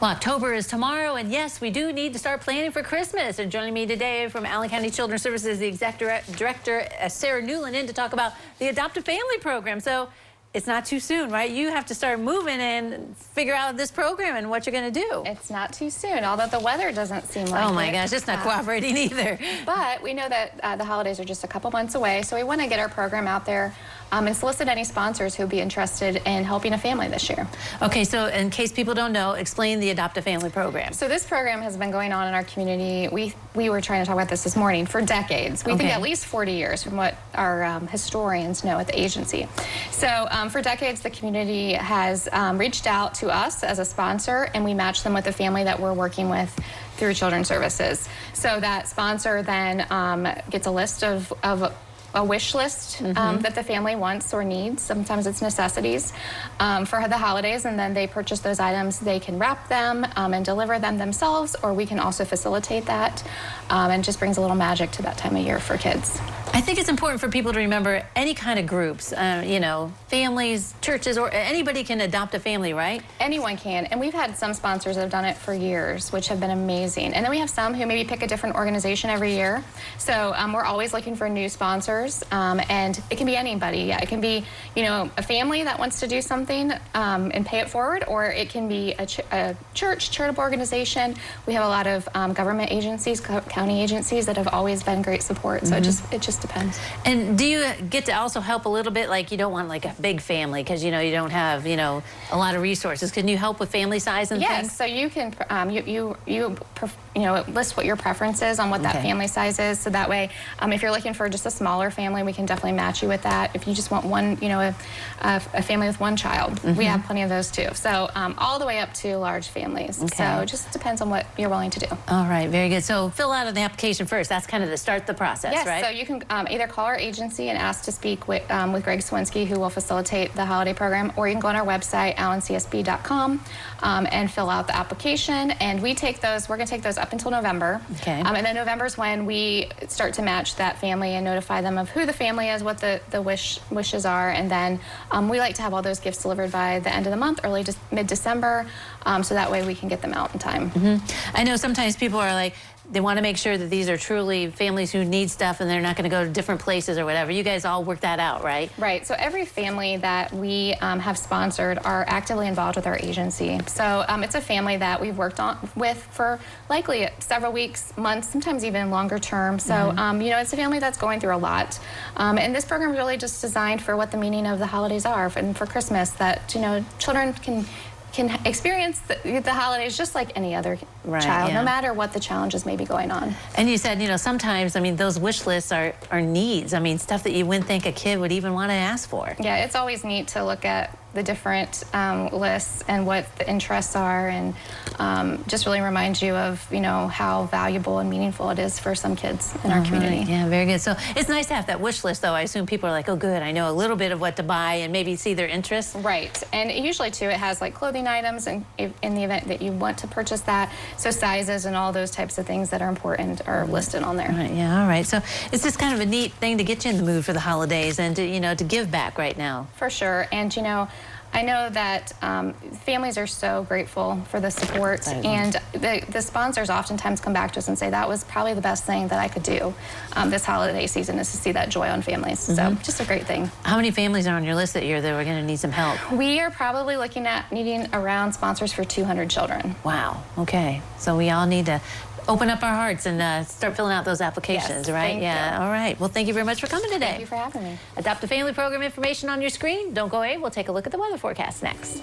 Well, October is tomorrow, and yes, we do need to start planning for Christmas. And joining me today from Allen County Children's Services, the Executive Director, Sarah Newland, in to talk about the Adopt a Family program. So it's not too soon, right? You have to start moving and figure out this program and what you're going to do. It's not too soon, although the weather doesn't seem like Oh my gosh, it's not cooperating either. But we know that the holidays are just a couple months away, so we want to get our program out there and solicit any sponsors who would be interested in helping a family this year. Okay, so in case people don't know, explain the Adopt a Family program. So this program has been going on in our community. We were trying to talk about this morning for decades. We think at least 40 years from what our historians know at the agency. So for decades, the community has reached out to us as a sponsor, and we match them with a family that we're working with through Children's Services. So that sponsor then gets a list of a wish list that the family wants or needs. Sometimes it's necessities for the holidays, and then they purchase those items. They can wrap them and deliver them themselves, or we can also facilitate that, and just brings a little magic to that time of year for kids. I think it's important for people to remember any kind of groups, you know, families, churches, or anybody can adopt a family, right? Anyone can, and we've had some sponsors that have done it for years, which have been amazing. And then we have some who maybe pick a different organization every year. So we're always looking for new sponsors, and it can be anybody. Yeah, it can be, you know, a family that wants to do something and pay it forward, or it can be a church, charitable organization. We have a lot of government agencies, county agencies that have always been great support. So it just depends. And do you get to also help a little bit, like you don't want like a big family because, you know, you don't have, you know, a lot of resources. Can you help with family size and things? Yes, so you can, you know, list what your preference is on what that family size is. So that way, if you're looking for just a smaller family, we can definitely match you with that. If you just want one, you know, a family with one child, we have plenty of those too. So all the way up to large families. So it just depends on what you're willing to do. All right, very good. So fill out an application first. That's kind of the start the process, yes, right? So you can either call our agency and ask to speak with Greg Swinski, who will facilitate the holiday program, or you can go on our website, allencsb.com, and fill out the application. And we take those, we're going to take those up until November. Okay. And then November is when we start to match that family and notify them of who the family is, what the wishes are, and then we like to have all those gifts delivered by the end of the month, early to mid-December, so that way we can get them out in time. I know sometimes people are like, they want to make sure that these are truly families who need stuff and they're not going to go to different places or whatever. You guys all work that out, right? Right. So every family that we have sponsored are actively involved with our agency. So it's a family that we've worked with for likely several weeks, months, sometimes even longer term. So, you know, it's a family that's going through a lot. And this program is really just designed for what the meaning of the holidays are, and for Christmas, that, you know, children can experience the holidays just like any other child, no matter what the challenges may be going on. And you said, you know, sometimes, I mean, those wish lists are needs. I mean, stuff that you wouldn't think a kid would even want to ask for. Yeah, it's always neat to look at the different lists and what the interests are, and just really remind you of, you know, how valuable and meaningful it is for some kids in our community. Right. Yeah, very good. So it's nice to have that wish list, though. I assume people are like, oh, good, I know a little bit of what to buy and maybe see their interests. Right, and usually, too, it has like clothing items, and in the event that you want to purchase that, so sizes and all those types of things that are important are listed on there. Right, yeah, all right. So it's just kind of a neat thing to get you in the mood for the holidays and to, you know, to give back right now. For sure, and you know, I know that families are so grateful for the support, and the sponsors oftentimes come back to us and say that was probably the best thing that I could do this holiday season, is to see that joy on families. So just a great thing. How many families are on your list that year that are going to need some help? We are probably looking at needing around sponsors for 200 children. Wow, okay. So we all need to open up our hearts and start filling out those applications, right? Thank you. All right. Well, thank you very much for coming today. Thank you for having me. Adopt a Family program information on your screen. Don't go away. We'll take a look at the weather forecast next.